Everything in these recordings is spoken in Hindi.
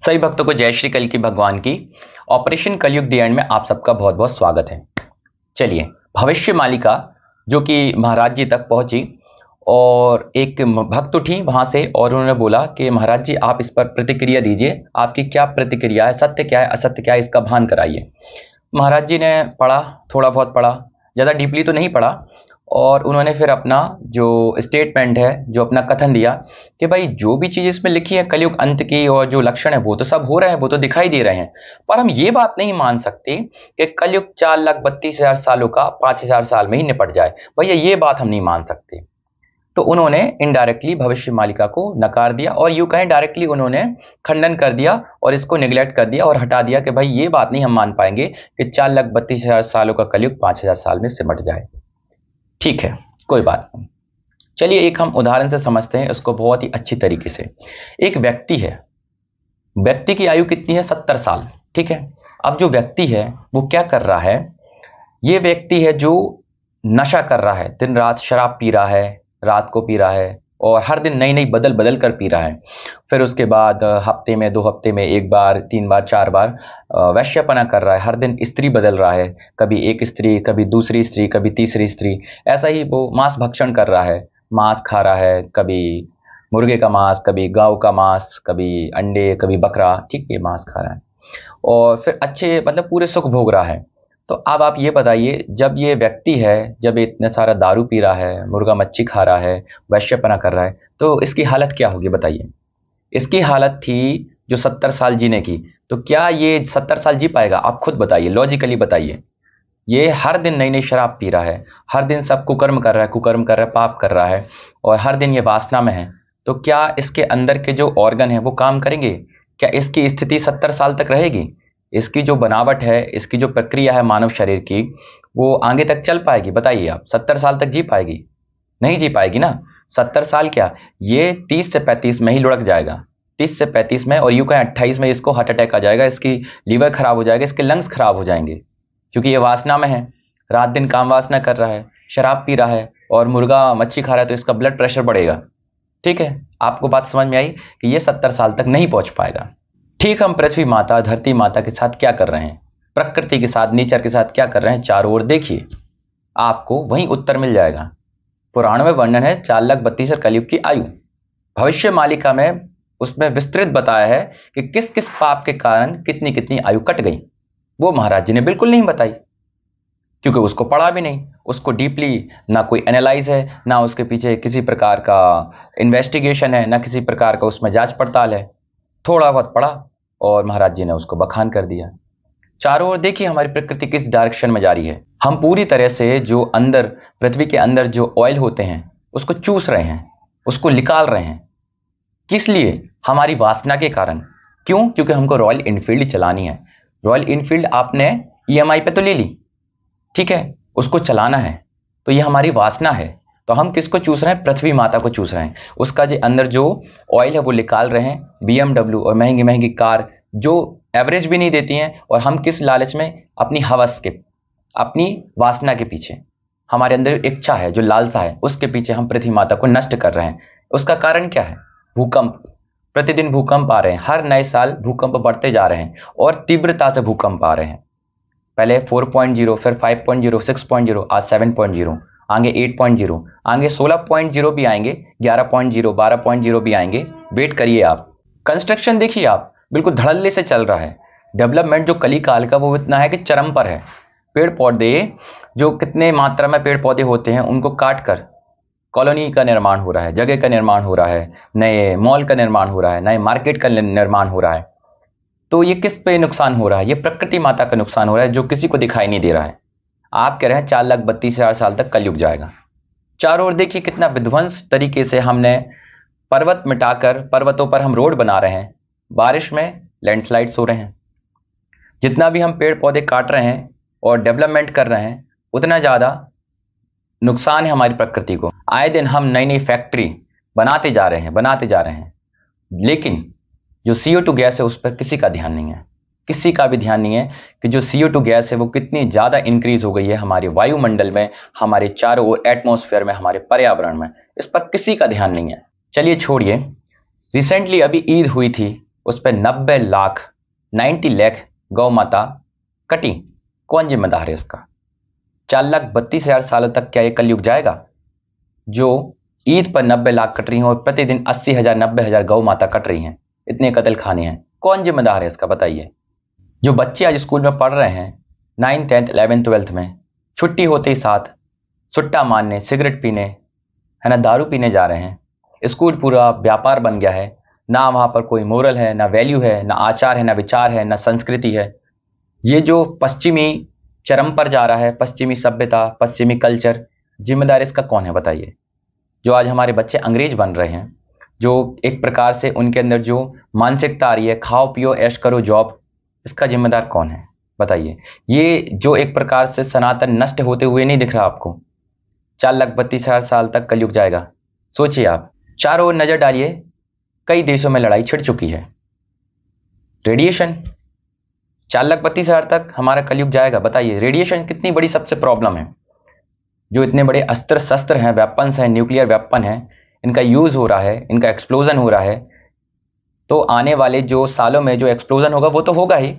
सभी भक्तों को जय श्री कल की भगवान की ऑपरेशन कलयुग दी एंड में आप सबका बहुत बहुत स्वागत है। चलिए, भविष्य मालिका जो कि महाराज जी तक पहुंची और एक भक्त उठी वहां से और उन्होंने बोला कि महाराज जी आप इस पर प्रतिक्रिया दीजिए, आपकी क्या प्रतिक्रिया है, सत्य क्या है असत्य क्या है इसका भान कराइए। महाराज जी ने पढ़ा, थोड़ा बहुत पढ़ा, ज़्यादा डीपली तो नहीं पढ़ा, और उन्होंने फिर अपना जो स्टेटमेंट है, जो अपना कथन दिया कि भाई जो भी चीज़ इसमें लिखी है कलयुग अंत की और जो लक्षण है वो तो सब हो रहे हैं, वो तो दिखाई दे रहे हैं, पर हम ये बात नहीं मान सकते कि कलयुग 4,32,000 सालों का 5,000 साल में ही निपट जाए। भैया ये बात हम नहीं मान सकते। तो उन्होंने इनडायरेक्टली भविष्य मालिका को नकार दिया और यूं कहें डायरेक्टली उन्होंने खंडन कर दिया और इसको निगलेक्ट कर दिया और हटा दिया कि भाई ये बात नहीं हम मान पाएंगे कि 4,32,000 सालों का कलयुग 5,000 साल में सिमट जाए। ठीक है, कोई बात नहीं। चलिए एक हम उदाहरण से समझते हैं इसको बहुत ही अच्छी तरीके से। एक व्यक्ति है, व्यक्ति की आयु कितनी है? 70 साल। ठीक है, अब जो व्यक्ति है वो क्या कर रहा है? ये व्यक्ति है जो नशा कर रहा है, दिन रात शराब पी रहा है, रात को पी रहा है और हर दिन नई नई बदल बदल कर पी रहा है। फिर उसके बाद हफ्ते में 2 हफ्ते में 1 बार 3 बार 4 बार वैश्यपना कर रहा है, हर दिन स्त्री बदल रहा है, कभी एक स्त्री, कभी दूसरी स्त्री, कभी तीसरी स्त्री। ऐसा ही वो मांस भक्षण कर रहा है, मांस खा रहा है, कभी मुर्गे का मांस, कभी गाय का मांस, कभी अंडे, कभी बकरा, ठीक है, मांस खा रहा है और फिर अच्छे मतलब पूरे सुख भोग रहा है। तो अब आप ये बताइए, जब ये व्यक्ति है, जब ये इतने सारा दारू पी रहा है, मुर्गा मच्छी खा रहा है, वैश्यपना कर रहा है, तो इसकी हालत क्या होगी बताइए? इसकी हालत थी जो 70 साल जीने की, तो क्या ये 70 साल जी पाएगा? आप खुद बताइए, लॉजिकली बताइए। ये हर दिन नई नई शराब पी रहा है, हर दिन सब कुकर्म कर रहा है, कुकर्म कर रहा है, पाप कर रहा है और हर दिन ये वासना में है। तो क्या इसके अंदर के जो ऑर्गन है वो काम करेंगे? क्या इसकी स्थिति 70 साल तक रहेगी? इसकी जो बनावट है, इसकी जो प्रक्रिया है मानव शरीर की, वो आगे तक चल पाएगी? बताइए आप, 70 साल तक जी पाएगी? नहीं जी पाएगी ना। 70 साल क्या, ये 30 से 35 में ही लुढ़क जाएगा। 30 से 35 में, और यूं कहें 28 में इसको हार्ट अटैक आ जाएगा, इसकी लीवर खराब हो जाएगा, इसके लंग्स खराब हो जाएंगे, क्योंकि ये वासना में है, रात दिन काम वासना कर रहा है, शराब पी रहा है और मुर्गा मच्छी खा रहा है, तो इसका ब्लड प्रेशर बढ़ेगा। ठीक है, आपको बात समझ में आई कि ये 70 साल तक नहीं पहुंच पाएगा। ठीक हम पृथ्वी माता, धरती माता के साथ क्या कर रहे हैं, प्रकृति के साथ, नेचर के साथ क्या कर रहे हैं, चारों ओर देखिए, आपको वही उत्तर मिल जाएगा। पुराण में वर्णन है 4,32,000 कलयुग की आयु। भविष्य मालिका में उसमें विस्तृत बताया है कि किस किस पाप के कारण कितनी कितनी आयु कट गई। वो महाराज जी ने बिल्कुल नहीं बताई, क्योंकि उसको पढ़ा भी नहीं, उसको डीपली ना कोई एनालाइज है, ना उसके पीछे किसी प्रकार का इन्वेस्टिगेशन है, ना किसी प्रकार का उसमें जांच पड़ताल है। थोड़ा बहुत पढ़ा और महाराज जी ने उसको बखान कर दिया। चारों ओर देखिए हमारी प्रकृति किस डायरेक्शन में जा रही है। हम पूरी तरह से जो अंदर, पृथ्वी के अंदर जो ऑयल होते हैं उसको चूस रहे हैं, उसको निकाल रहे हैं। किस लिए? हमारी वासना के कारण। क्यों? क्योंकि हमको रॉयल इनफील्ड चलानी है। रॉयल इनफील्ड आपने ईएमआई पे तो ले ली, ठीक है, उसको चलाना है, तो ये हमारी वासना है। तो हम किसको चूस रहे हैं? पृथ्वी माता को चूस रहे हैं। उसका जो अंदर जो ऑयल है वो निकाल रहे हैं। बीएमडब्ल्यू और महंगी महंगी कार जो एवरेज भी नहीं देती हैं, और हम किस लालच में? अपनी हवस के, अपनी वासना के पीछे, हमारे अंदर इच्छा है, जो लालसा है, उसके पीछे हम पृथ्वी माता को नष्ट कर रहे हैं। उसका कारण क्या है? भूकंप। प्रतिदिन भूकंप आ रहे हैं, हर नए साल भूकंप बढ़ते जा रहे हैं और तीव्रता से भूकंप आ रहे हैं। पहले 4.0, फिर 5.0, 6.0, आज 7.0, आगे 8.0, आगे 16.0 भी आएंगे, 11.0, 12.0 भी आएंगे। वेट करिए आप। कंस्ट्रक्शन देखिए आप, बिल्कुल धड़ल्ले से चल रहा है। डेवलपमेंट जो कली काल का वो इतना है कि चरम पर है। पेड़ पौधे, जो कितने मात्रा में पेड़ पौधे होते हैं उनको काट कर कॉलोनी का निर्माण हो रहा है, जगह का निर्माण हो रहा है, नए मॉल का निर्माण हो रहा है, नए मार्केट का निर्माण हो रहा है। तो ये किस पे नुकसान हो रहा है? ये प्रकृति माता का नुकसान हो रहा है, जो किसी को दिखाई नहीं दे रहा है। आप कह रहे हैं 4,32,000 साल तक कलयुग जाएगा। चारों ओर देखिए कितना विध्वंस तरीके से हमने पर्वत मिटाकर पर्वतों पर हम रोड बना रहे हैं, बारिश में लैंडस्लाइड्स हो रहे हैं। जितना भी हम पेड़ पौधे काट रहे हैं और डेवलपमेंट कर रहे हैं, उतना ज़्यादा नुकसान है हमारी प्रकृति को। आए दिन हम नई नई फैक्ट्री बनाते जा रहे हैं, बनाते जा रहे हैं, लेकिन जो CO2 गैस है उस पर किसी का ध्यान नहीं है। किसी का भी ध्यान नहीं है कि जो CO2 गैस है वो कितनी ज़्यादा इंक्रीज हो गई है हमारे वायुमंडल में, हमारे चारों ओर एटमॉस्फेयर में, हमारे पर्यावरण में। इस पर किसी का ध्यान नहीं है। चलिए छोड़िए, रिसेंटली अभी ईद हुई थी, उस पर 90 लाख 90 लाख गौ माता कटी, कौन जिम्मेदार है इसका? 4,32,000 सालों तक क्या ये कलयुग जाएगा जो ईद पर 90 लाख कट रही हैं और प्रतिदिन 80,000 90,000 गौ माता कट रही हैं? इतने कत्ल खाने हैं, कौन जिम्मेदार है इसका बताइए? जो बच्चे आज स्कूल में पढ़ रहे हैं 9th 10th 11th 12th में, छुट्टी होते ही साथ सुट्टा मारने, सिगरेट पीने, है ना, दारू पीने जा रहे हैं। स्कूल पूरा व्यापार बन गया है, ना वहां पर कोई मोरल है, ना वैल्यू है, ना आचार है, ना विचार है, ना संस्कृति है। ये जो पश्चिमी चरम पर जा रहा है, पश्चिमी सभ्यता, पश्चिमी कल्चर, जिम्मेदार इसका कौन है बताइए? जो आज हमारे बच्चे अंग्रेज बन रहे हैं, जो एक प्रकार से उनके अंदर जो मानसिकता आ रही है, खाओ पियो ऐश करो जॉब, इसका जिम्मेदार कौन है बताइए? ये जो एक प्रकार से सनातन नष्ट होते हुए नहीं दिख रहा आपको? 4,32,000 साल तक कलयुग जाएगा, सोचिए आप। चारों ओर नजर डालिए, कई देशों में लड़ाई छिड़ चुकी है। रेडिएशन, 4,32,000 तक हमारा कलयुग जाएगा, बताइए रेडिएशन कितनी बड़ी सबसे प्रॉब्लम है। जो इतने बड़े अस्त्र शस्त्र हैं, वेपन्स हैं, न्यूक्लियर वेपन है, इनका यूज हो रहा है, इनका एक्सप्लोजन हो रहा है, तो आने वाले जो सालों में जो एक्सप्लोजन होगा वो तो होगा ही।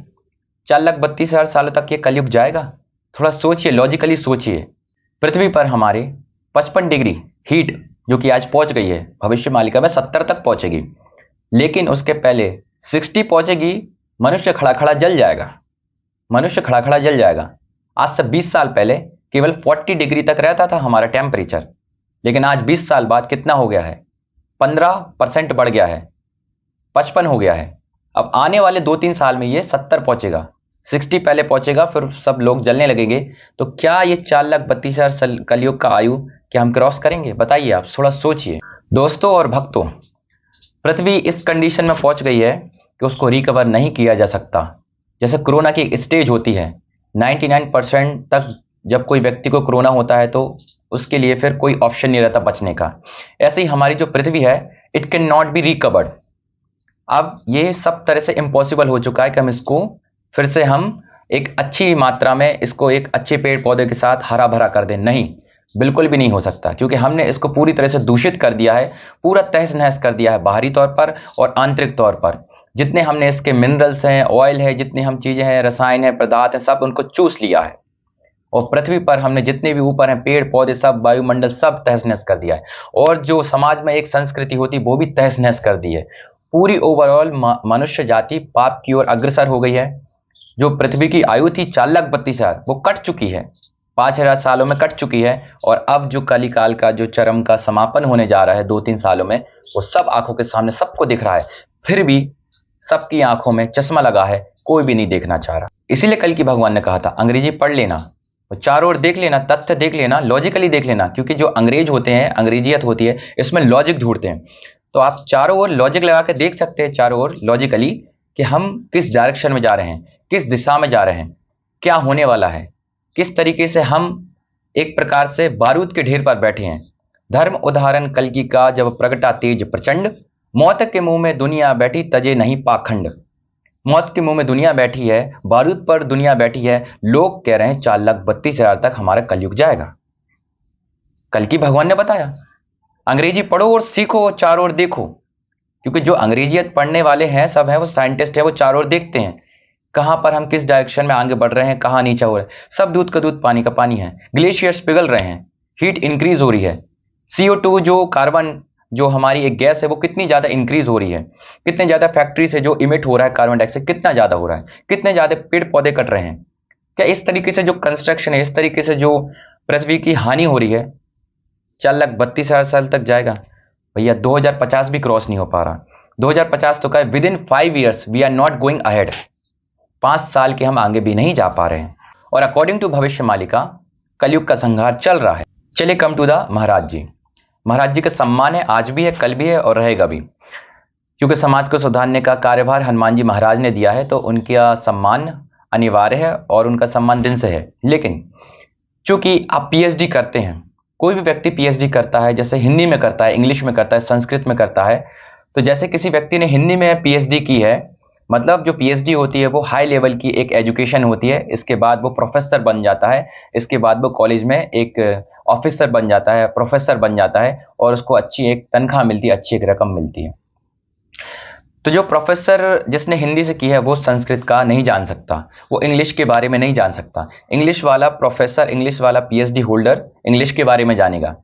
4,32,000 सालों तक ये कलयुग जाएगा? थोड़ा सोचिए, लॉजिकली सोचिए। पृथ्वी पर हमारे 55 डिग्री हीट जो कि आज पहुंच गई है, भविष्य मालिका में 70 तक पहुंचेगी, लेकिन उसके पहले 60 पहुंचेगी, मनुष्य खड़ा खड़ा जल जाएगा। मनुष्य खड़ा खड़ा जल जाएगा। आज से 20 साल पहले केवल 40 डिग्री तक रहता था हमारा टेम्परेचर, लेकिन आज 20 साल बाद कितना हो गया है? 15% बढ़ गया है, 55 हो गया है। अब आने वाले 2-3 साल में ये 70 पहुंचेगा, 60 पहले पहुंचेगा, फिर सब लोग जलने लगेंगे। तो क्या ये 4,32,000 कलयुग का आयु क्या हम क्रॉस करेंगे बताइए? आप थोड़ा सोचिए। दोस्तों और भक्तों, पृथ्वी इस कंडीशन में पहुंच गई है कि उसको रिकवर नहीं किया जा सकता। जैसे कोरोना की एक स्टेज होती है, 99% तक जब कोई व्यक्ति को कोरोना होता है तो उसके लिए फिर कोई ऑप्शन नहीं रहता बचने का। ऐसे ही हमारी जो पृथ्वी है, it can not be recovered. अब ये सब तरह से इम्पॉसिबल हो चुका है कि हम इसको फिर से हम एक अच्छी मात्रा में इसको एक अच्छे पेड़ पौधे के साथ हरा भरा कर दें। नहीं, बिल्कुल भी नहीं हो सकता, क्योंकि हमने इसको पूरी तरह से दूषित कर दिया है, पूरा तहस नहस कर दिया है, बाहरी तौर पर और आंतरिक तौर पर। जितने हमने इसके मिनरल्स हैं, ऑयल है, जितनी हम चीजें हैं, रसायन है, पदार्थ है, सब उनको चूस लिया है। और पृथ्वी पर हमने जितने भी ऊपर हैं पेड़ पौधे, सब वायुमंडल, सब तहस नहस कर दिया है। और जो समाज में एक संस्कृति होती वो भी तहस नहस कर दी है। पूरी ओवरऑल मनुष्य जाति पाप की ओर अग्रसर हो गई है। जो पृथ्वी की आयु थी 4,32,000, वो कट चुकी है, 5,000 सालों में कट चुकी है। और अब जो कलिकाल का जो चरम का समापन होने जा रहा है 2-3 सालों में, वो सब आंखों के सामने सबको दिख रहा है। फिर भी सबकी आंखों में चश्मा लगा है, कोई भी नहीं देखना चाह रहा। इसीलिए कल की भगवान ने कहा था अंग्रेजी पढ़ लेना, चारों ओर देख लेना, तथ्य देख लेना, लॉजिकली देख लेना, क्योंकि जो अंग्रेज होते हैं, अंग्रेजियत होती है, इसमें लॉजिक ढूंढते हैं। तो आप चारों ओर लॉजिक लगा के देख सकते हैं, चारों ओर लॉजिकली, कि हम किस डायरेक्शन में जा रहे हैं, किस दिशा में जा रहे हैं, क्या होने वाला है, किस तरीके से हम एक प्रकार से बारूद के ढेर पर बैठे हैं। धर्म उदाहरण कल्कि का जब प्रगटा तेज प्रचंड, मौत के मुंह में दुनिया बैठी तजे नहीं पाखंड। मौत के मुंह में दुनिया बैठी है, बारूद पर दुनिया बैठी है। लोग कह रहे हैं 4,32,000 तक हमारा कलयुग जाएगा। कल की भगवान ने बताया अंग्रेजी पढ़ो और सीखो और चारों ओर देखो, क्योंकि जो अंग्रेजियत पढ़ने वाले हैं सब हैं, वो साइंटिस्ट है, वो चारों ओर देखते हैं कहां पर हम किस डायरेक्शन में आगे बढ़ रहे हैं, कहां नीचा हो रहा है। सब दूध का दूध पानी का पानी है। ग्लेशियर्स पिघल रहे हैं, हीट इंक्रीज हो रही है, CO2 जो कार्बन जो हमारी एक गैस है वो कितनी ज्यादा इंक्रीज हो रही है, कितने ज्यादा फैक्ट्री से जो इमिट हो रहा है कार्बन डाइऑक्साइड कितना ज्यादा हो रहा है, कितने ज्यादा पेड़ पौधे कट रहे हैं। क्या इस तरीके से जो कंस्ट्रक्शन है, इस तरीके से जो पृथ्वी की हानि हो रही है, 4,32,000 साल तक जाएगा? भैया 2050 भी क्रॉस नहीं हो पा रहा। 2050 तो कहे within 5 years we are not going ahead, 5 साल के हम आगे भी नहीं जा पा रहे हैं। और अकॉर्डिंग टू भविष्य मालिका कलयुग का संहार चल रहा है। चलिए कम टू द महाराज जी। महाराज जी का सम्मान है, आज भी है, कल भी है और रहेगा भी, क्योंकि समाज को सुधारने का कार्यभार हनुमान जी महाराज ने दिया है, तो उनका सम्मान अनिवार्य है और उनका सम्मान दिन से है। लेकिन चूंकि आप PhD करते हैं, कोई भी व्यक्ति PhD करता है, जैसे हिंदी में करता है, इंग्लिश में करता है, संस्कृत में करता है, तो जैसे किसी व्यक्ति ने हिंदी में PhD की है, मतलब जो PhD होती है वो हाई लेवल की एक एजुकेशन होती है। इसके बाद वो प्रोफेसर बन जाता है, इसके बाद वो कॉलेज में एक ऑफिसर बन जाता है, प्रोफेसर बन जाता है, और उसको अच्छी एक तनख्वाह मिलती है, अच्छी एक रकम मिलती है। तो जो प्रोफेसर जिसने हिंदी से की है वो संस्कृत का नहीं जान सकता, वो इंग्लिश के बारे में नहीं जान सकता। इंग्लिश वाला प्रोफेसर, इंग्लिश वाला पीएचडी होल्डर इंग्लिश के बारे में जानेगा,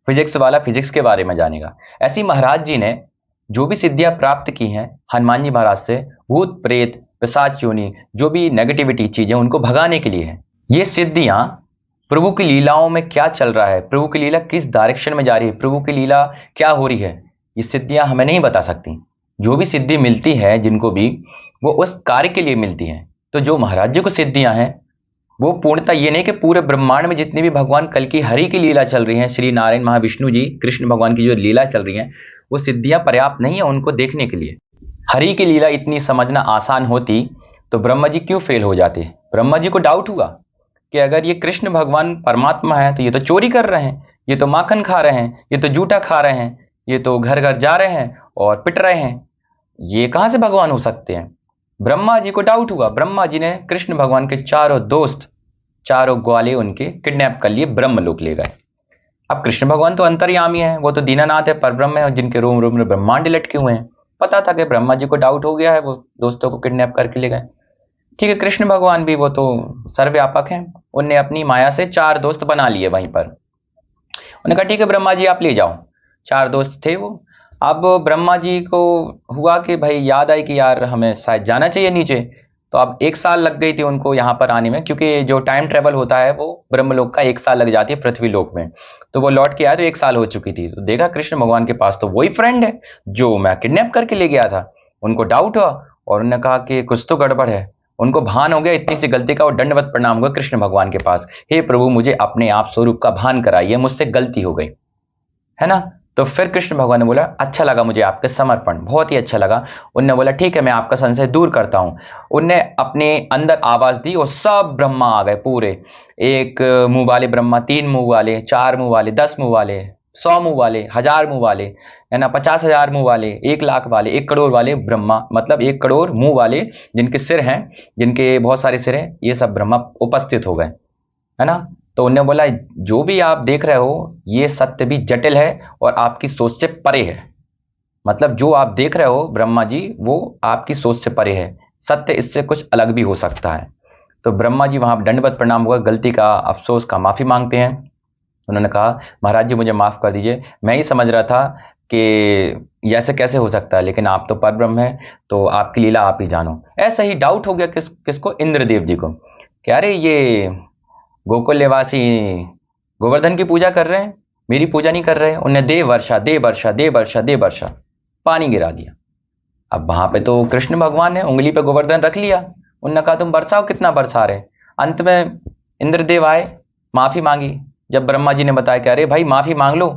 फिजिक्स वाला फिजिक्स के बारे में जानेगा। ऐसी महाराज जी ने जो भी सिद्धियां प्राप्त की हैं हनुमान जी महाराज से, भूत प्रेत पिशाच योनि जो भी नेगेटिविटी चीजें उनको भगाने के लिए है। ये सिद्धियां प्रभु की लीलाओं में क्या चल रहा है, प्रभु की लीला किस डायरेक्शन में जा रही है, प्रभु की लीला क्या हो रही है, ये सिद्धियां हमें नहीं बता सकती। जो भी सिद्धि मिलती है जिनको भी, वो उस कार्य के लिए मिलती है। तो जो महाराज जी को सिद्धियां हैं वो पूर्णतः ये नहीं कि पूरे ब्रह्मांड में जितनी भी भगवान कल की हरि की लीला चल रही है, श्री नारायण महाविष्णु जी कृष्ण भगवान की जो लीला चल रही है, वो सिद्धियां पर्याप्त नहीं है उनको देखने के लिए। हरि की लीला इतनी समझना आसान होती तो ब्रह्मा जी क्यों फेल हो जाते। ब्रह्मा जी को डाउट हुआ कि अगर ये कृष्ण भगवान परमात्मा है तो ये तो चोरी कर रहे हैं, ये तो माखन खा रहे हैं, ये तो जूठा खा रहे हैं, ये तो घर घर जा रहे हैं और पिट रहे हैं, ये कहां से भगवान हो सकते हैं। ब्रह्मा जी को डाउट हुआ। ब्रह्मा जी ने कृष्ण भगवान के चारों दोस्त, चारों ग्वाले उनके किडनैप कर लिए, ब्रह्मलोक ले गए। अब कृष्ण भगवान तो अंतर्यामी है, वो तो दीनानाथ है, परब्रह्म है, जिनके रोम रोम में ब्रह्मांड लटके हुए हैं। पता था कि ब्रह्मा जी को डाउट हो गया है, वो दोस्तों को किडनैप करके ले गए। ठीक है, कृष्ण भगवान भी वो तो सर्वव्यापक हैं, उनने अपनी माया से 4 दोस्त बना लिए वहीं पर। उन्होंने कहा ठीक है ब्रह्मा जी आप ले जाओ। 4 दोस्त थे वो। अब ब्रह्मा जी को हुआ कि भाई याद आई कि यार हमें शायद जाना चाहिए नीचे। तो अब 1 साल लग गई थी उनको यहाँ पर आने में, क्योंकि जो टाइम ट्रेवल होता है वो ब्रह्मलोक का 1 साल लग जाती है पृथ्वी लोक में। तो वो लौट के आए तो 1 साल हो चुकी थी। तो देखा कृष्ण भगवान के पास तो वही फ्रेंड है जो मैं किडनैप करके ले गया था। उनको डाउट हुआ और उन्होंने कहा कि कुछ तो गड़बड़ है। उनको भान हो गया इतनी सी गलती का और दंडवत प्रणाम हुआ कृष्ण भगवान के पास, हे प्रभु मुझे अपने आप स्वरूप का भान कराइए, मुझसे गलती हो गई है ना। तो फिर कृष्ण भगवान ने बोला अच्छा लगा मुझे आपके समर्पण, बहुत ही अच्छा लगा। उनने बोला ठीक है मैं आपका संशय दूर करता हूं। उनने अपने अंदर आवाज दी और सब ब्रह्मा आ गए पूरे। 1 मुंह वाले ब्रह्मा, 3 मुंह वाले, 4 मुंह वाले, 10 मुंह वाले, 100 मुंह वाले, 1000 मुंह वाले, है ना, 50,000 मुंह वाले, 1 लाख वाले, 1 करोड़ वाले ब्रह्मा, मतलब 1 करोड़ मुंह वाले जिनके सिर हैं, जिनके बहुत सारे सिर हैं, ये सब ब्रह्मा उपस्थित हो गए, है ना। तो उन्होंने बोला जो भी आप देख रहे हो ये सत्य भी जटिल है और आपकी सोच से परे है। मतलब जो आप देख रहे हो ब्रह्मा जी वो आपकी सोच से परे है, सत्य इससे कुछ अलग भी हो सकता है। तो ब्रह्मा जी वहां दंडवत प्रणाम हुआ, गलती का अफसोस का माफी मांगते हैं। उन्होंने कहा महाराज जी मुझे माफ कर दीजिए, मैं ही समझ रहा था कि ऐसे कैसे हो सकता है, लेकिन आप तो परब्रह्म है तो आपकी लीला आप ही जानो। ऐसा ही डाउट हो गया किसको, इंद्रदेव जी को, कि अरे ये गोकुल निवासी गोवर्धन की पूजा कर रहे हैं, मेरी पूजा नहीं कर रहे हैं। उन्हें दे वर्षा दे वर्षा दे वर्षा दे वर्षा, पानी गिरा दिया। अब वहां पे तो कृष्ण भगवान ने उंगली पे गोवर्धन रख लिया। उन्होंने कहा तुम बरसाओ, कितना बरसा रहे। अंत में इंद्रदेव आए, माफी मांगी। जब ब्रह्मा जी ने बताया कि अरे भाई माफी मांग लो,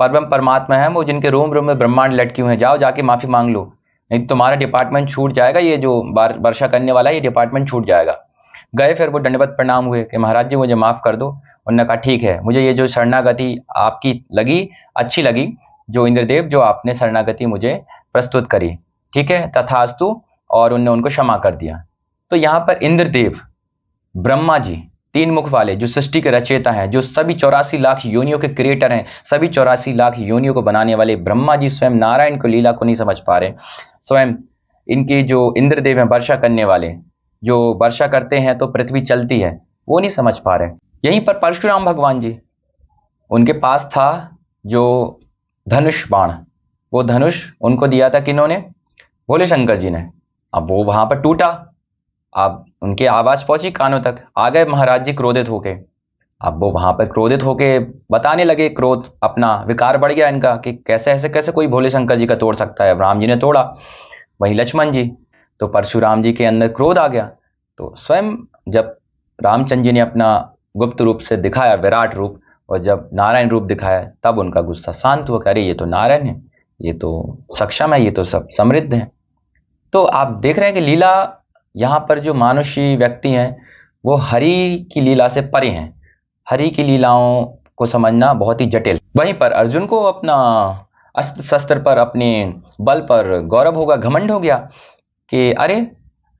परब्रह्म परमात्मा है वो, जिनके रोम रोम में ब्रह्मांड लटके हुए हैं, जाओ जाके माफी मांग लो, नहीं तो तुम्हारा डिपार्टमेंट छूट जाएगा, ये जो वर्षा करने वाला है ये डिपार्टमेंट छूट जाएगा। गए, फिर वो दंडवत प्रणाम हुए कि महाराज जी मुझे माफ कर दो। उन्होंने कहा ठीक है, मुझे ये जो शरणागति आपकी लगी अच्छी लगी, जो इंद्रदेव जो आपने शरणागति मुझे प्रस्तुत करी, ठीक है तथास्तु, और उनने उनको क्षमा कर दिया। तो यहाँ पर इंद्रदेव, ब्रह्मा जी 3 मुख वाले जो सृष्टि के रचयिता हैं, जो सभी 84 लाख योनियों के क्रिएटर हैं, सभी 84 लाख योनियों को बनाने वाले ब्रह्मा जी स्वयं नारायण को लीला को नहीं समझ पा रहे। स्वयं इनके जो इंद्रदेव हैं वर्षा करने वाले, जो वर्षा करते हैं तो पृथ्वी चलती है, वो नहीं समझ पा रहे। यहीं पर परशुराम भगवान जी, उनके पास था जो धनुष बाण, वो धनुष उनको दिया था किन्होंने, भोले शंकर जी ने। अब वो वहां पर टूटा, अब उनकी आवाज पहुंची कानों तक, आ गए महाराज जी क्रोधित होके। अब वो वहां पर क्रोधित होके बताने लगे, क्रोध अपना विकार बढ़ गया इनका कि कैसे ऐसे कैसे कोई भोले शंकर जी का तोड़ सकता है। राम जी ने तोड़ा, वही लक्ष्मण जी, तो परशुराम जी के अंदर क्रोध आ गया। तो स्वयं जब रामचंद्र जी ने अपना गुप्त रूप से दिखाया विराट रूप, और जब नारायण रूप दिखाया, तब उनका गुस्सा शांत हुआ, अरे ये तो नारायण है, ये तो सक्षम है, ये तो सब समृद्ध है। तो आप देख रहे हैं कि लीला यहाँ पर जो मानुषी व्यक्ति हैं वो हरि की लीला से परे हैं। हरि की लीलाओं को समझना बहुत ही जटिल। वहीं पर अर्जुन को अपना अस्त्र शस्त्र पर, अपने बल पर गौरव होगा, घमंड हो गया कि अरे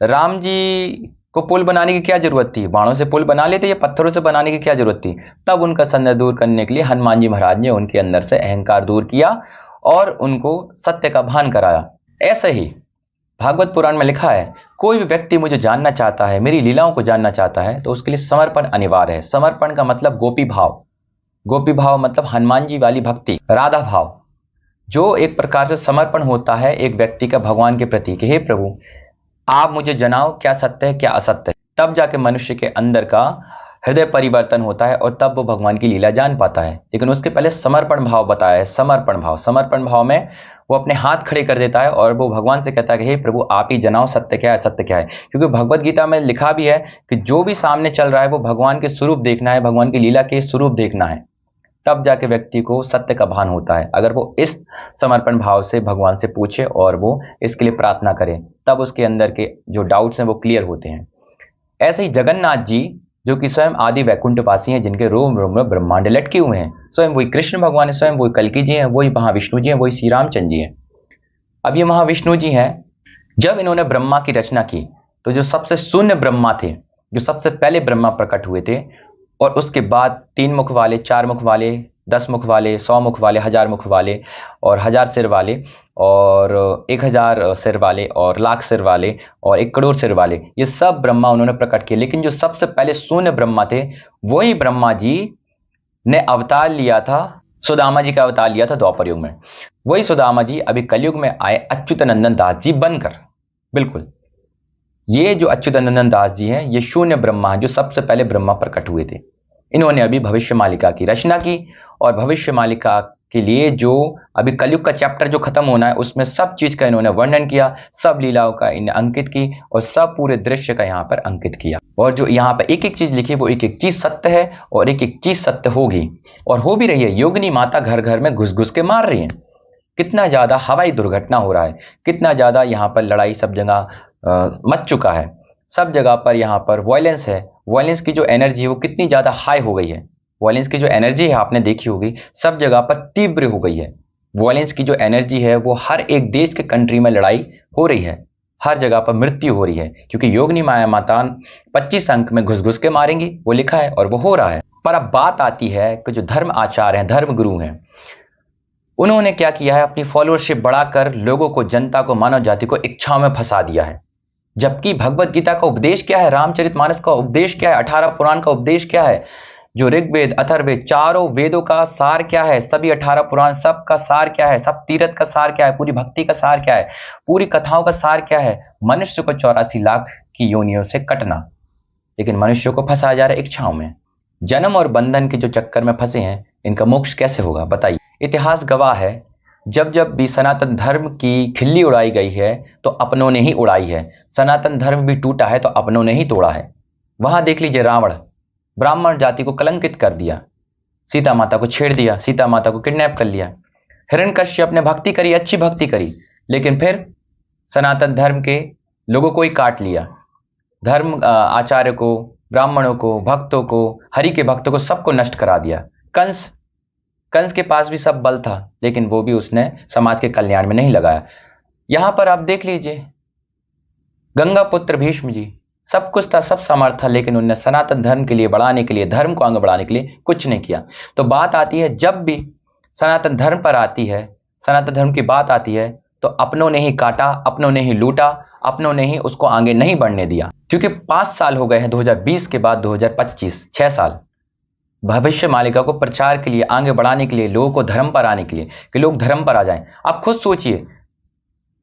राम जी को पुल बनाने की क्या जरूरत थी, बाणों से पुल बना लेते, या पत्थरों से बनाने की क्या जरूरत थी। तब उनका संदेह दूर करने के लिए हनुमान जी महाराज ने उनके अंदर से अहंकार दूर किया और उनको सत्य का भान कराया। ऐसे ही भागवत पुराण में लिखा है, कोई भी व्यक्ति मुझे जानना चाहता है, मेरी लीलाओं को जानना चाहता है, तो उसके लिए समर्पण अनिवार्य है। समर्पण का मतलब गोपी भाव। गोपी भाव मतलब हनुमान जी वाली भक्ति, राधा भाव, जो एक प्रकार से समर्पण होता है एक व्यक्ति का भगवान के प्रति कि हे प्रभु, आप मुझे जनाओ क्या सत्य है क्या असत्य है। तब जाके मनुष्य के अंदर का हृदय परिवर्तन होता है और तब वो भगवान की लीला जान पाता है। लेकिन उसके पहले समर्पण भाव बताया है। समर्पण भाव, समर्पण भाव में वो अपने हाथ खड़े कर देता है और वो भगवान से कहता है कि हे प्रभु, आप ही जनाओ सत्य क्या है असत्य क्या है। क्योंकि भगवत गीता में लिखा भी है कि जो भी सामने चल रहा है वो भगवान के स्वरूप देखना है, भगवान की लीला के स्वरूप देखना है। तब जाके व्यक्ति को सत्य का भान होता है। अगर वो इस समर्पण भाव से भगवान से पूछे और वो इसके लिए प्रार्थना करे, तब उसके अंदर के जो डाउट्स हैं वो क्लियर होते हैं। ऐसे ही जगन्नाथ जी, जो कि स्वयं आदि वैकुंठवासी हैं, जिनके रोम रोम में ब्रह्मांड लटके हुए हैं, स्वयं वही कृष्ण भगवान है, स्वयं वही कल्कि जी हैं, वही महाविष्णु जी हैं, वही श्री रामचंद्र जी हैं। अब ये महाविष्णु जी हैं, जब इन्होंने ब्रह्मा की रचना की तो जो सबसे शून्य ब्रह्मा थे, जो सबसे पहले ब्रह्मा प्रकट हुए थे, और उसके बाद 3 मुख वाले, 4 मुख वाले, 10 मुख वाले, 100 मुख वाले, 1000 मुख वाले और 1000 सिर वाले और 1000 सिर वाले और लाख सिर वाले और 1 करोड़ सिर वाले, ये सब ब्रह्मा उन्होंने प्रकट किए। लेकिन जो सबसे पहले शून्य ब्रह्मा थे, वही ब्रह्मा जी ने अवतार लिया था, सुदामा जी का अवतार लिया था द्वापर युग में। वही सुदामा जी अभी कलयुग में आए अच्युतानंदन दास जी बनकर। बिल्कुल, ये जो अच्युतानंदन दास जी हैं, ये शून्य ब्रह्मा हैं, जो सबसे पहले ब्रह्मा प्रकट हुए थे। इन्होंने अभी भविष्य मालिका की रचना की और भविष्य मालिका के लिए जो अभी कलयुग का चैप्टर जो खत्म होना है, उसमें सब चीज का इन्होंने वर्णन किया, सब लीलाओं का इन्हें अंकित की और सब पूरे दृश्य का यहाँ पर अंकित किया। और जो यहाँ पर एक एक चीज लिखी, वो एक एक चीज सत्य है और एक एक चीज सत्य होगी और हो भी रही है। योगिनी माता घर घर में घुस घुस के मार रही है। कितना ज्यादा हवाई दुर्घटना हो रहा है, कितना ज्यादा यहाँ पर लड़ाई सब जगह मच चुका है, सब जगह पर यहाँ पर वायलेंस है। वायलेंस की जो एनर्जी है वो कितनी ज्यादा हाई हो गई है। वायलेंस की जो एनर्जी है आपने देखी होगी, सब जगह पर तीव्र हो गई है। वायलेंस की जो एनर्जी है वो हर एक देश के कंट्री में लड़ाई हो रही है, हर जगह पर मृत्यु हो रही है, क्योंकि योगिनी माया माता 25 अंक में घुस घुस के मारेंगी, वो लिखा है और वो हो रहा है। पर अब बात आती है कि जो धर्म आचार्य हैं, धर्म गुरु हैं, उन्होंने क्या किया है, अपनी फॉलोअरशिप बढ़ाकर लोगों को, जनता को, मानव जाति को इच्छाओं में फंसा दिया है। जबकि भगवत गीता का उपदेश क्या है, रामचरितमानस का उपदेश क्या है, 18 पुराण का उपदेश क्या है, जो ऋग्वेद, अथर्ववेद, चारों वेदों का सार क्या है, सभी 18 पुराण सब का सार क्या है, सब तीर्थ का सार क्या है, पूरी भक्ति का सार क्या है, पूरी कथाओं का सार क्या है, मनुष्य को 84 लाख की योनियों से कटना। लेकिन मनुष्य को फंसाया जा रहा है इच्छाओं में। जन्म और बंधन के जो चक्कर में फंसे हैं, इनका मोक्ष कैसे होगा बताइए। इतिहास गवाह है, जब जब भी सनातन धर्म की खिल्ली उड़ाई गई है तो अपनों ने ही उड़ाई है। सनातन धर्म भी टूटा है तो अपनों ने ही तोड़ा है। वहां देख लीजिए, रावण ब्राह्मण जाति को कलंकित कर दिया, सीता माता को छेड़ दिया, सीता माता को किडनैप कर लिया। हिरण्यकश्यप ने भक्ति करी, अच्छी भक्ति करी, लेकिन फिर सनातन धर्म के लोगों को ही काट लिया। धर्म आचार्य को, ब्राह्मणों को, भक्तों को, हरि के भक्तों को, सबको नष्ट करा दिया। कंस के पास भी सब बल था, लेकिन वो भी उसने समाज के कल्याण में नहीं लगाया। यहां पर आप देख लीजिए, गंगा पुत्र भीष्म जी, सब कुछ था, सब समर्थ था, लेकिन उन्होंने सनातन धर्म के लिए बढ़ाने के लिए, धर्म को आगे बढ़ाने के लिए कुछ नहीं किया। तो बात आती है, जब भी सनातन धर्म पर आती है, सनातन धर्म की बात आती है, तो अपनों ने ही काटा, अपनों ने ही लूटा, अपनों ने ही उसको आगे नहीं बढ़ने दिया। क्योंकि 5 साल हो गए हैं, 2020 के बाद 2025, 6 साल भविष्य मालिका को प्रचार के लिए, आगे बढ़ाने के लिए, लोगों को धर्म पर आने के लिए, कि लोग धर्म पर आ जाएं। आप खुद सोचिए,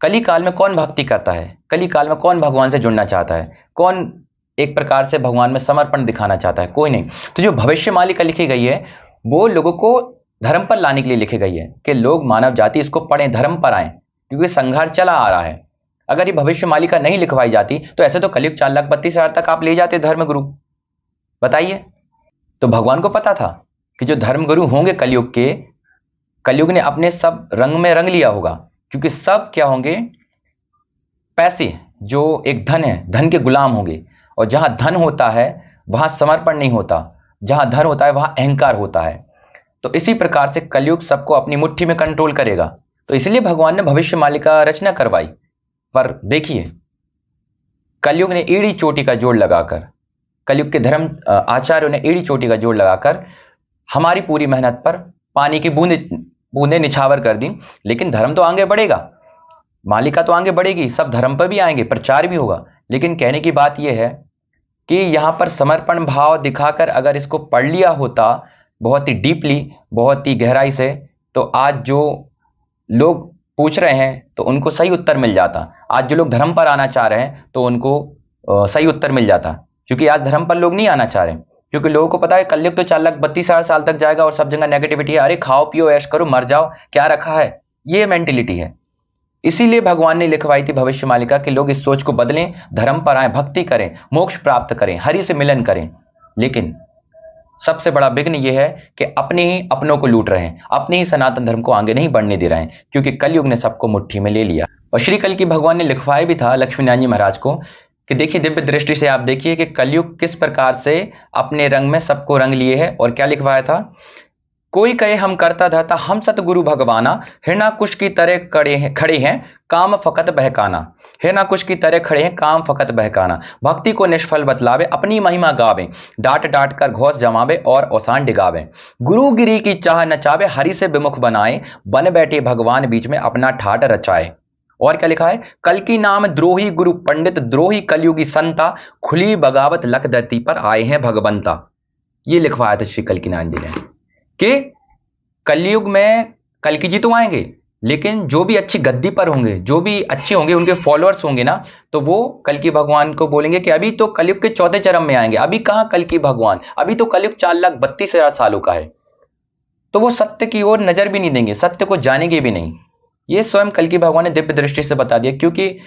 कली काल में कौन भक्ति करता है, कली काल में कौन भगवान से जुड़ना चाहता है, कौन एक प्रकार से भगवान में समर्पण दिखाना चाहता है? कोई नहीं। तो जो भविष्य मालिका लिखी गई है, वो लोगों को धर्म पर लाने के लिए लिखी गई है कि लोग, मानव जाति इसको पढ़ें, धर्म पर आए, क्योंकि संघार चला आ रहा है। अगर ये भविष्य मालिका नहीं लिखवाई जाती तो ऐसे तो कलयुग 4,32,000 तक आप ले जाते धर्म गुरु, बताइए। तो भगवान को पता था कि जो धर्म गुरु होंगे कलयुग के, कलयुग ने अपने सब रंग में रंग लिया होगा, क्योंकि सब क्या होंगे, पैसे, जो एक धन है, धन के गुलाम होंगे। और जहां धन होता है वहां समर्पण नहीं होता, जहां धन होता है वहां अहंकार होता है। तो इसी प्रकार से कलयुग सबको अपनी मुट्ठी में कंट्रोल करेगा। तो इसलिए भगवान ने भविष्य मालिका रचना करवाई। पर देखिए, कलयुग ने एड़ी चोटी का जोड़ लगाकर, कलयुग के धर्म आचार्यों ने एड़ी चोटी का जोड़ लगाकर हमारी पूरी मेहनत पर पानी की बूंदे निछावर कर दी। लेकिन धर्म तो आगे बढ़ेगा, मालिका तो आगे बढ़ेगी, सब धर्म पर भी आएंगे, प्रचार भी होगा, लेकिन कहने की बात यह है कि यहां पर समर्पण भाव दिखाकर अगर इसको पढ़ लिया होता बहुत ही डीपली, बहुत ही गहराई से, तो आज जो लोग पूछ रहे हैं तो उनको सही उत्तर मिल जाता। आज जो लोग धर्म पर आना चाह रहे हैं तो उनको सही उत्तर मिल जाता, क्योंकि आज धर्म पर लोग नहीं आना चाह रहे, क्योंकि लोगों को पता है कलयुग तो 4,32,000 साल तक जाएगा और सब जगह नेगेटिविटी है, अरे खाओ पियो ऐश करो मर जाओ, क्या रखा है, ये मेंटेलिटी है। इसीलिए भगवान ने लिखवाई थी भविष्य मालिका कि लोग इस सोच को बदलें, धर्म पर आए, भक्ति करें, मोक्ष प्राप्त करें, हरि से मिलन करें। लेकिन सबसे बड़ा विघ्न यह है कि अपने ही अपनों को लूट रहे हैं, अपने ही सनातन धर्म को आगे नहीं बढ़ने दे रहे हैं, क्योंकि कलयुग ने सबको मुट्ठी में ले लिया। और श्री कल की भगवान ने लिखवाया भी था लक्ष्मी नारायण जी महाराज को कि देखिए, दिव्य दृष्टि से आप देखिए कि कलयुग किस प्रकार से अपने रंग में सबको रंग लिए है। और क्या लिखवाया था, कोई कहे हम करता धरता हम सतगुरु भगवाना, हिरणाकुश की तरह खड़े हैं काम फकत बहकाना। हिरणाकुश की तरह खड़े हैं काम फकत बहकाना, भक्ति को निष्फल बतलावे, अपनी महिमा गावे, डांट डांट कर घोष जमावे और औसान डिगावे, गुरु गिरी की चाह नचावे, हरि से विमुख बनाए, बन बैठे भगवान बीच में अपना ठाट रचाए। और क्या लिखा है, कल की नाम द्रोही गुरु पंडित, द्रोही कलयुगी संता, खुली बगावत लख धरती पर आए हैं भगवंता। ये लिखवाया था श्री कल की नारायण जी ने कि कलयुग में कल्कि जी तो आएंगे, लेकिन जो भी अच्छी गद्दी पर होंगे, जो भी अच्छे होंगे, उनके फॉलोअर्स होंगे ना, तो वो कल्कि भगवान को बोलेंगे कि अभी तो कलयुग के चौथे चरण में आएंगे, अभी कहां कल्कि भगवान, अभी तो कलयुग 4,32,000 सालों का है। तो वो सत्य की ओर नजर भी नहीं देंगे, सत्य को जानेंगे भी नहीं। ये स्वयं कल्कि भगवान ने दिव्य दृष्टि से बता दिया, क्योंकि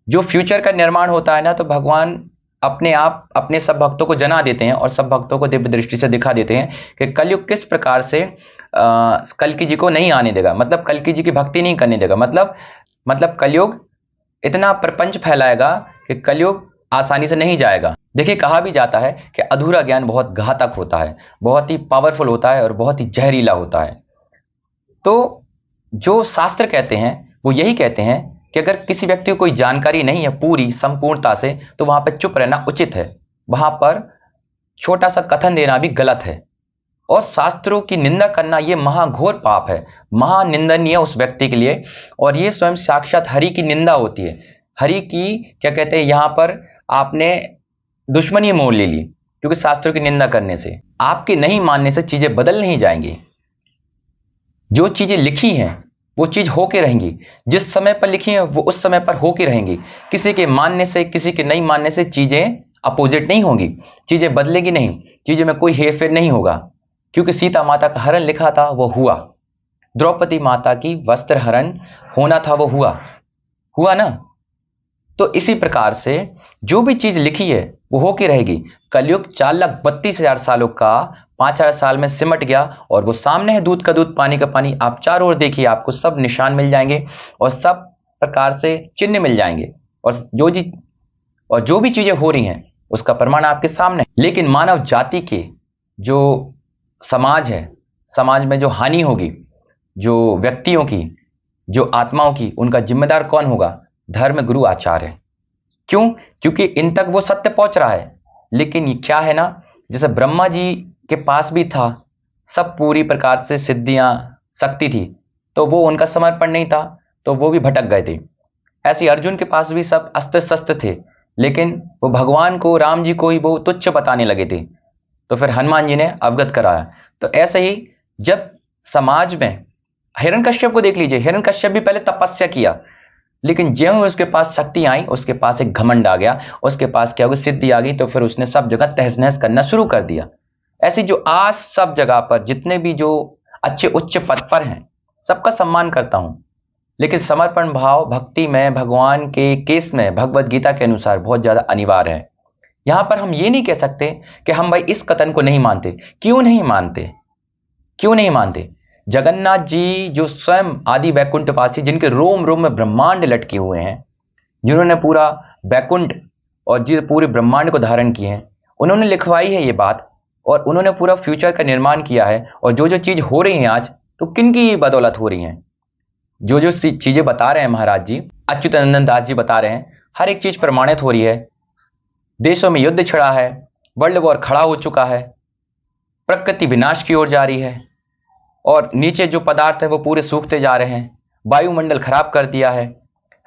जो फ्यूचर का निर्माण होता है ना, तो भगवान अपने आप अपने सब भक्तों को जना देते हैं और सब भक्तों को दिव्य दृष्टि से दिखा देते हैं कि कलयुग किस प्रकार से कल्कि जी को नहीं आने देगा, मतलब कल्कि जी की भक्ति नहीं करने देगा, मतलब कलयुग इतना प्रपंच फैलाएगा कि कलयुग आसानी से नहीं जाएगा। देखिए, कहा भी जाता है कि अधूरा ज्ञान बहुत घातक होता है, बहुत ही पावरफुल होता है और बहुत ही जहरीला होता है। तो जो शास्त्र कहते हैं वो यही कहते हैं कि अगर किसी व्यक्ति को कोई जानकारी नहीं है पूरी संपूर्णता से, तो वहां पर चुप रहना उचित है, वहां पर छोटा सा कथन देना भी गलत है। और शास्त्रों की निंदा करना यह महाघोर पाप है, महानिंदनीय उस व्यक्ति के लिए, और यह स्वयं साक्षात हरि की निंदा होती है। हरि की क्या कहते हैं, यहां पर आपने दुश्मनी मोल ले ली, क्योंकि शास्त्रों की निंदा करने से, आपके नहीं मानने से चीजें बदल नहीं जाएंगी। जो चीजें लिखी हैं वो चीज होके रहेंगी, जिस समय पर लिखी है वो उस समय पर होके रहेंगी। किसी के मानने से, किसी के नहीं मानने से चीजें अपोजिट नहीं होंगी, चीजें बदलेगी नहीं, चीजें में कोई हेरफेर नहीं होगा। क्योंकि सीता माता का हरण लिखा था वो हुआ, द्रौपदी माता की वस्त्र हरण होना था वो हुआ ना। तो इसी प्रकार से जो भी चीज लिखी है वो होके रहेगी। कलयुग 4,32,000 सालों का 5,000 साल में सिमट गया, और वो सामने है, दूध का दूध पानी का पानी। आप चारों ओर देखिए, आपको सब निशान मिल जाएंगे और सब प्रकार से चिन्ह मिल जाएंगे, और जो भी चीजें हो रही हैं उसका प्रमाण आपके सामने है। लेकिन मानव जाति के जो समाज है, समाज में जो हानि होगी, जो व्यक्तियों की, जो आत्माओं की, उनका जिम्मेदार कौन होगा? धर्म गुरु आचार्य। क्यों? क्योंकि इन तक वो सत्य पहुंच रहा है। लेकिन ये क्या है ना, जैसे ब्रह्मा जी के पास भी था, सब पूरी प्रकार से सिद्धियां, शक्ति थी, तो वो उनका समर्पण नहीं था, तो वो भी भटक गए थे। ऐसे अर्जुन के पास भी सब अस्त्र शस्त्र थे, लेकिन वो भगवान को, राम जी को ही वो तुच्छ बताने लगे थे, तो फिर हनुमान जी ने अवगत कराया। तो ऐसे ही जब समाज में, हिरण्यकश्यप को देख लीजिए, हिरण्यकश्यप भी पहले तपस्या किया, लेकिन ज्यों उसके पास शक्ति आई, उसके पास एक घमंड आ गया, उसके पास क्या हो गया, सिद्धि आ गई, तो फिर उसने सब जगह तहस नहस करना शुरू कर दिया। ऐसी जो आज सब जगह पर जितने भी जो अच्छे उच्च पद पर हैं, सबका सम्मान करता हूं, लेकिन समर्पण भाव भक्ति में, भगवान के केस में, भगवत गीता के अनुसार बहुत ज्यादा अनिवार्य है। यहां पर हम ये नहीं कह सकते कि हम भाई इस कथन को नहीं मानते। क्यों नहीं मानते? क्यों नहीं मानते? जगन्नाथ जी जो स्वयं आदि वैकुंठवासी, जिनके रोम रोम में ब्रह्मांड लटके हुए हैं, जिन्होंने पूरा वैकुंठ और जी पूरे ब्रह्मांड को धारण किए हैं, उन्होंने लिखवाई है ये बात, और उन्होंने पूरा फ्यूचर का निर्माण किया है। और जो जो चीज हो रही है आज, तो किन की बदौलत हो रही है? जो जो चीजें बता रहे हैं महाराज जी, अच्युतानंद दास जी बता रहे हैं, हर एक चीज प्रमाणित हो रही है। देशों में युद्ध छिड़ा है, वर्ल्ड वॉर खड़ा हो चुका है, प्रकृति विनाश की ओर जा रही है, और नीचे जो पदार्थ है वो पूरे सूखते जा रहे हैं, वायुमंडल खराब कर दिया है।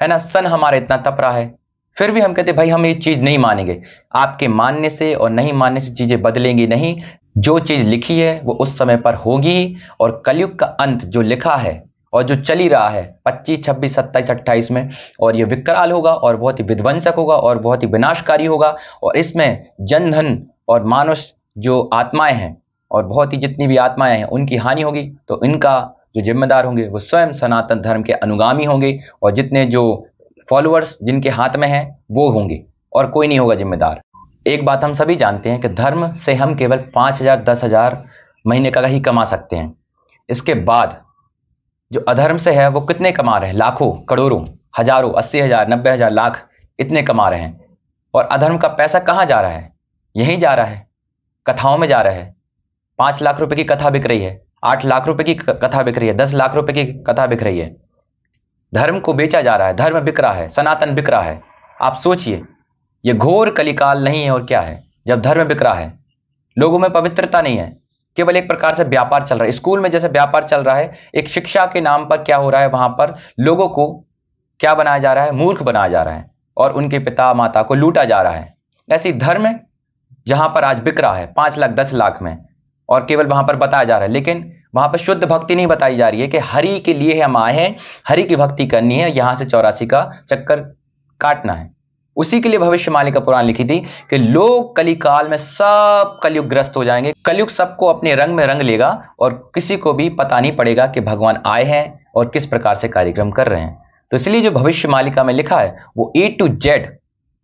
है ना, सन हमारा इतना तप रहा है, फिर भी हम कहते भाई हम ये चीज नहीं मानेंगे। आपके मानने से और नहीं मानने से चीजें बदलेंगी नहीं। जो चीज लिखी है वो उस समय पर होगी, और कलयुग का अंत जो लिखा है और जो चल ही रहा है 25, 26, 27, 28 में, और ये विकराल होगा और बहुत ही विध्वंसक होगा और बहुत ही विनाशकारी होगा। और इसमें जन धन और मानुष जो आत्माएं हैं और बहुत ही जितनी भी आत्माएं हैं उनकी हानि होगी। तो इनका जो जिम्मेदार होंगे वो स्वयं सनातन धर्म के अनुगामी होंगे, और जितने जो फॉलोअर्स जिनके हाथ में हैं वो होंगे, और कोई नहीं होगा जिम्मेदार। एक बात हम सभी जानते हैं कि धर्म से हम केवल 5,000, 10,000 महीने का ही कमा सकते हैं। इसके बाद जो अधर्म से है वो कितने कमा रहे हैं, लाखों, करोड़ों, हजारों, 80,000, 90,000, लाख, इतने कमा रहे हैं। और अधर्म का पैसा कहाँ जा रहा है, यहीं जा रहा है, कथाओं में जा रहा है। 5 लाख रुपए की कथा बिक रही है, 8 लाख रुपए की कथा बिक रही है, 10 लाख रुपए की कथा बिक रही है। धर्म को बेचा जा रहा है, धर्म बिक रहा है, सनातन बिक रहा है। आप सोचिए, यह घोर कलिकाल नहीं है और क्या है, जब धर्म बिक रहा है, लोगों में पवित्रता नहीं है, केवल एक प्रकार से व्यापार चल रहा है। स्कूल में जैसे व्यापार चल रहा है, एक शिक्षा के नाम पर क्या हो रहा है, वहां पर लोगों को क्या बनाया जा रहा है, मूर्ख बनाया जा रहा है, और उनके पिता माता को लूटा जा रहा है। ऐसी धर्म जहां पर आज बिक रहा है 5 लाख, 10 लाख में, और केवल वहां पर बताया जा रहा है, लेकिन वहां पर शुद्ध भक्ति नहीं बताई जा रही है कि हरि के लिए हम आए हैं, हरि की भक्ति करनी है, यहां से 84 का चक्कर काटना है। उसी के लिए भविष्यवाणी का पुराण लिखी थी कि लोग कलिकाल में सब कलयुग ग्रस्त हो जाएंगे, कलयुग सबको अपने रंग में रंग लेगा, और किसी को भी पता नहीं पड़ेगा कि भगवान आए हैं और किस प्रकार से कार्यक्रम कर रहे हैं। तो इसलिए जो भविष्य मालिका में लिखा है वो A to Z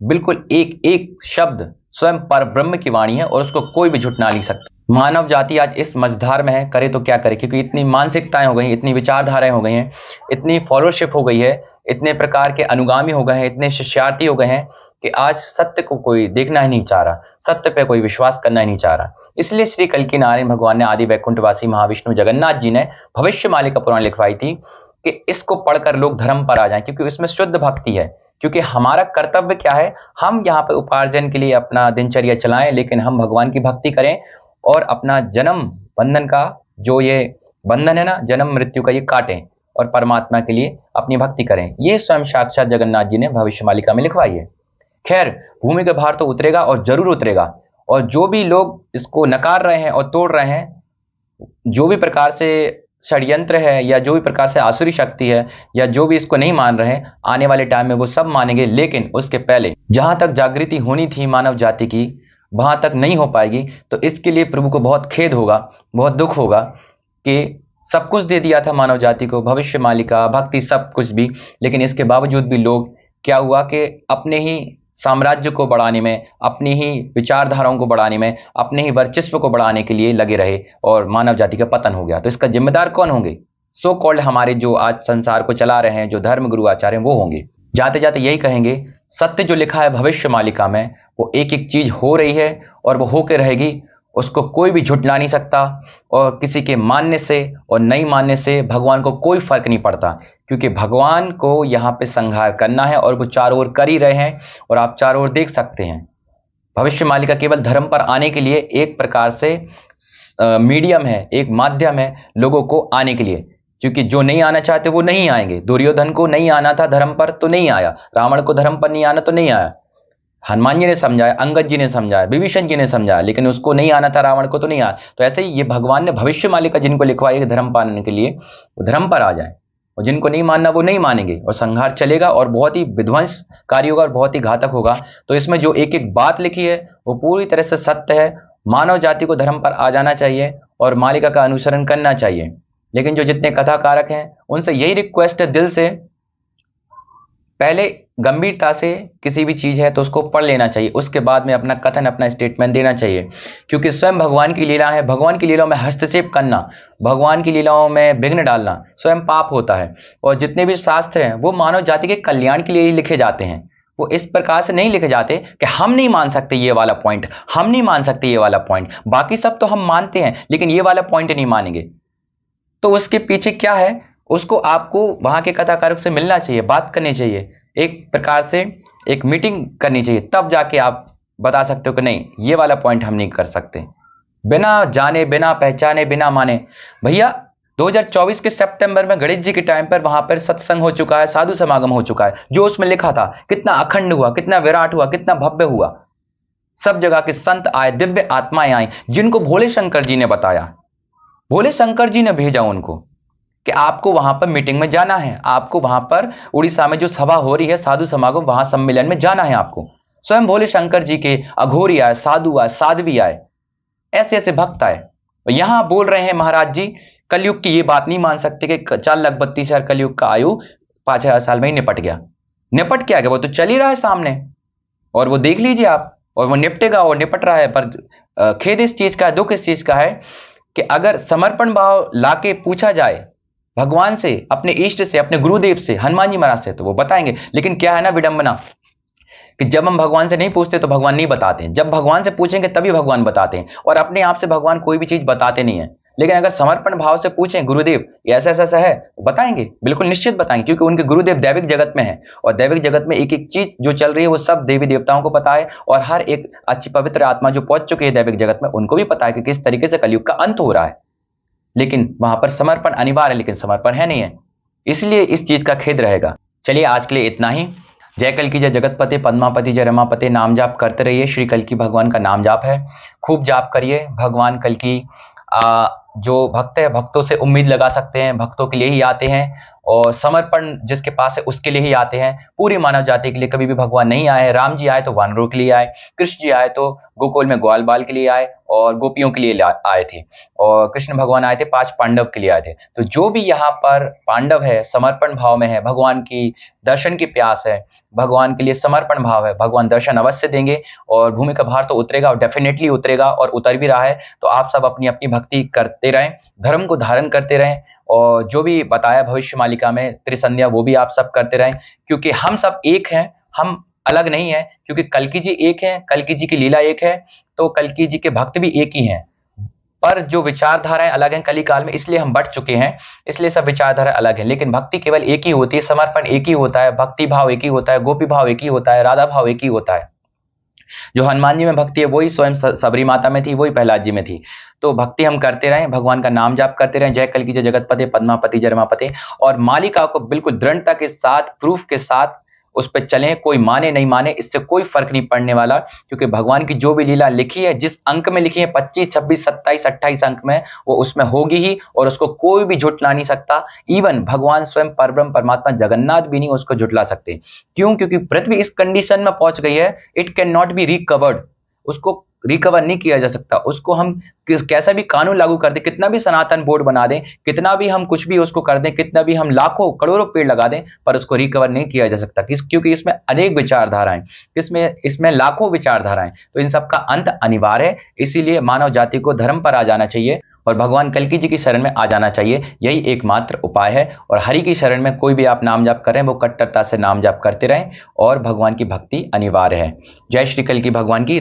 बिल्कुल एक एक शब्द स्वयं पर ब्रह्म की वाणी है, और उसको कोई भी झुठला नहीं सकता। मानव जाति आज इस मझधार में है, करे तो क्या करे, क्योंकि इतनी मानसिकताएं हो गई, इतनी विचारधाराएं हो गई हैं, इतनी फॉलोअरशिप हो गई है, इतने प्रकार के अनुगामी हो गए हैं, इतने शिष्यार्थी हो गए हैं कि आज सत्य को कोई देखना ही नहीं चाह रहा, सत्य पे कोई विश्वास करना ही नहीं चाह रहा। इसलिए श्री कल्की नारायण भगवान ने, आदि वैकुंठवासी महाविष्णु जगन्नाथ जी ने भविष्यवाणी का पुराण लिखवाई थी कि इसको पढ़कर लोग धर्म पर आ जाएं, क्योंकि इसमें शुद्ध भक्ति है। क्योंकि हमारा कर्तव्य क्या है, हम यहाँ पे उपार्जन के लिए अपना दिनचर्या चलाएं, लेकिन हम भगवान की भक्ति करें और अपना जन्म बंधन का जो ये बंधन है ना, जन्म मृत्यु का, ये काटें और परमात्मा के लिए अपनी भक्ति करें। ये स्वयं साक्षात जगन्नाथ जी ने भविष्यवाणी में लिखवाई है। खैर, भूमि का भार तो उतरेगा और जरूर उतरेगा, और जो भी लोग इसको नकार रहे हैं और तोड़ रहे हैं, जो भी प्रकार से षड्यंत्र है या जो भी प्रकार से आसुरी शक्ति है या जो भी इसको नहीं मान रहे हैं, आने वाले टाइम में वो सब मानेंगे। लेकिन उसके पहले जहां तक जागृति होनी थी मानव जाति की, वहां तक नहीं हो पाएगी। तो इसके लिए प्रभु को बहुत खेद होगा, बहुत दुख होगा कि सब कुछ दे दिया था मानव जाति को, भविष्य मालिका, भक्ति, सब कुछ भी, लेकिन इसके बावजूद भी लोग क्या हुआ कि अपने ही साम्राज्य को बढ़ाने में, अपनी ही विचारधाराओं को बढ़ाने में, अपने ही वर्चस्व को बढ़ाने के लिए लगे रहे, और मानव जाति का पतन हो गया। तो इसका जिम्मेदार कौन होंगे? सो कॉल्ड हमारे जो आज संसार को चला रहे हैं, जो धर्म गुरु आचार्य हैं, वो होंगे। जाते जाते यही कहेंगे, सत्य जो लिखा है भविष्य मालिका में, वो एक एक चीज हो रही है और वो होकर रहेगी, उसको कोई भी झुठला नहीं सकता। और किसी के मानने से और नहीं मानने से भगवान को कोई फर्क नहीं पड़ता, क्योंकि भगवान को यहाँ पे संहार करना है, और वो चारों ओर कर ही रहे हैं, और आप चारों ओर देख सकते हैं। भविष्य मालिका केवल धर्म पर आने के लिए एक प्रकार से मीडियम है, एक माध्यम है लोगों को आने के लिए, क्योंकि जो नहीं आना चाहते वो नहीं आएंगे। दुर्योधन को नहीं आना था धर्म पर तो नहीं आया, रावण को धर्म पर नहीं आना तो नहीं आया, हनुमान जी ने समझाया, अंगद जी ने समझाया, विभीषण जी ने समझाया, लेकिन उसको नहीं आना था रावण को तो नहीं आया। तो ऐसे ही ये भगवान ने भविष्य मालिका जिनको लिखवाई धर्म पाने के लिए, वो धर्म पर आ जाए, और जिनको नहीं मानना वो नहीं मानेंगे, और संहार चलेगा और बहुत ही विध्वंसकारी होगा और बहुत ही घातक होगा। तो इसमें जो एक एक बात लिखी है वो पूरी तरह से सत्य है। मानव जाति को धर्म पर आ जाना चाहिए और मालिका का अनुसरण करना चाहिए। लेकिन जो जितने कथाकारक हैं उनसे यही रिक्वेस्ट है दिल से, पहले गंभीरता से किसी भी चीज है तो उसको पढ़ लेना चाहिए, उसके बाद में अपना कथन, अपना स्टेटमेंट देना चाहिए। क्योंकि स्वयं भगवान की लीला है, भगवान की लीलाओं में हस्तक्षेप करना, भगवान की लीलाओं में विघ्न डालना स्वयं पाप होता है। और जितने भी शास्त्र हैं वो मानव जाति के कल्याण के लिए ही लिखे जाते हैं। वो इस प्रकार से नहीं लिखे जाते कि हम नहीं मान सकते ये वाला पॉइंट, हम नहीं मान सकते ये वाला पॉइंट, बाकी सब तो हम मानते हैं लेकिन ये वाला पॉइंट नहीं मानेंगे। तो उसके पीछे क्या है, उसको आपको वहां के कथाकारक से मिलना चाहिए, बात करनी चाहिए, एक प्रकार से एक मीटिंग करनी चाहिए, तब जाके आप बता सकते हो कि नहीं ये वाला पॉइंट हम नहीं कर सकते। बिना जाने, बिना पहचाने, बिना माने, भैया 2024 के सितंबर में गणेश जी के टाइम पर वहां पर सत्संग हो चुका है, साधु समागम हो चुका है। जो उसमें लिखा था कितना अखंड हुआ, कितना विराट हुआ, कितना भव्य हुआ। सब जगह के संत आए, दिव्य आत्माएं आई, जिनको भोले शंकर जी ने बताया। भोले शंकर जी ने भेजा उनको कि आपको वहां पर मीटिंग में जाना है, आपको वहां पर उड़ीसा में जो सभा हो रही है साधु समागम, वहां सम्मेलन में जाना है आपको। स्वयं भोले शंकर जी के अघोरी आए, साधु आए, साध्वी आए, ऐसे ऐसे भक्त आए। यहां बोल रहे हैं महाराज जी कलयुग की ये बात नहीं मान सकते कि 4,32,000 कलयुग का आयु 5,000 साल में ही निपट गया। निपट क्या गया, वो तो चल ही रहा है सामने, और वो देख लीजिए आप, और वो निपटेगा और निपट रहा है। पर खेद इस चीज का है, दुख इस चीज का है कि अगर समर्पण भाव लाके पूछा जाए भगवान से, अपने इष्ट से, अपने गुरुदेव से, हनुमान जी महाराज से, तो वो बताएंगे। लेकिन क्या है ना विडंबना कि जब हम भगवान से नहीं पूछते तो भगवान नहीं बताते, जब भगवान से पूछेंगे तभी भगवान बताते हैं। और अपने आप से भगवान कोई भी चीज बताते नहीं है। लेकिन अगर समर्पण भाव से पूछें गुरुदेव ये ऐसा ऐसा ऐसा है, बताएंगे, बिल्कुल निश्चित बताएंगे, क्योंकि उनके गुरुदेव दैविक जगत में है, और दैविक जगत में एक एक चीज जो चल रही है वो सब देवी देवताओं को पता है, और हर एक अच्छी पवित्र आत्मा जो पहुंच चुकी है दैविक जगत में उनको भी पता है कि किस तरीके से कलयुग का अंत हो रहा है। लेकिन वहां पर समर्पण अनिवार्य है, लेकिन समर्पण है नहीं है, इसलिए इस चीज का खेद रहेगा। चलिए आज के लिए इतना ही। जय कल की जय जगतपते, पद्मापति जय रमापते। नाम जाप करते रहिए, श्री कल की भगवान का नाम जाप है, खूब जाप करिए। भगवान कल की जो भक्त है, भक्तों से उम्मीद लगा सकते हैं, भक्तों के लिए ही आते हैं, और समर्पण जिसके पास है उसके लिए ही आते हैं। पूरी मानव जाति के लिए कभी भी भगवान नहीं आए। राम जी आए तो वानरों के लिए आए, कृष्ण जी आए तो गोकुल में ग्वाल बाल के लिए आए और गोपियों के लिए आए थे, और कृष्ण भगवान आए थे 5 पांडव के लिए आए थे। तो जो भी यहाँ पर पांडव है, समर्पण भाव में है, भगवान की दर्शन की प्यास है, भगवान के लिए समर्पण भाव है, भगवान दर्शन अवश्य देंगे, और भूमि का भार तो उतरेगा, और डेफिनेटली उतरेगा, और उतर भी रहा है। तो आप सब अपनी अपनी भक्ति करते रहें, धर्म को धारण करते रहें, और जो भी बताया भविष्य मालिका में त्रिसंध्या वो भी आप सब करते रहें, क्योंकि हम सब एक हैं, हम अलग नहीं है। क्योंकि कल्कि जी एक है, कल्कि जी की लीला एक है, तो कल्कि जी के भक्त भी एक ही हैं, पर जो विचारधाराएं अलग हैं कली काल में, इसलिए हम बट चुके हैं, इसलिए सब विचारधारा अलग है। लेकिन भक्ति केवल एक ही होती है, समर्पण एक ही होता है, भक्ति भाव एक ही होता है, गोपी भाव एक ही होता है, राधा भाव एक ही होता है। जो हनुमान जी में भक्ति है वही स्वयं सबरी माता में थी, वही प्रहलाद जी में थी। तो भक्ति हम करते रहें, भगवान का नाम जाप करते रहें। जय कल की जय जगतपते, पद्मापति जय रमापते। और मालिका को बिल्कुल दृढ़ता के साथ, प्रूफ के साथ उस पर चलें, कोई माने नहीं माने इससे कोई फर्क नहीं पड़ने वाला, क्योंकि भगवान की जो भी लीला लिखी है, जिस अंक में लिखी है, 25, 26, 27, 28 अंक में, वो उसमें होगी ही, और उसको कोई भी झुटला नहीं सकता। इवन भगवान स्वयं परब्रह्म परमात्मा जगन्नाथ भी नहीं उसको झुटला सकते। क्यों? क्योंकि पृथ्वी इस कंडीशन में पहुंच गई है, it can not be recovered, उसको रिकवर नहीं किया जा सकता। उसको हम कैसा भी कानून लागू कर दें, कितना भी सनातन बोर्ड बना दें, कितना भी हम कुछ भी उसको कर दें, कितना भी हम लाखों करोड़ों पेड़ लगा दें, पर उसको रिकवर नहीं किया जा सकता। क्योंकि इसमें अनेक विचारधाराएं, इसमें लाखों विचारधाराएं, तो इन सबका अंत अनिवार्य है। इसीलिए मानव जाति को धर्म पर आ जाना चाहिए, और भगवान कल्कि जी की शरण में आ जाना चाहिए। यही एकमात्र उपाय है। और हरि की शरण में कोई भी आप नाम जाप कर रहे हैं, वो कट्टरता से नाम जाप करते रहें, और भगवान की भक्ति अनिवार्य है। जय श्री कल्कि भगवान की।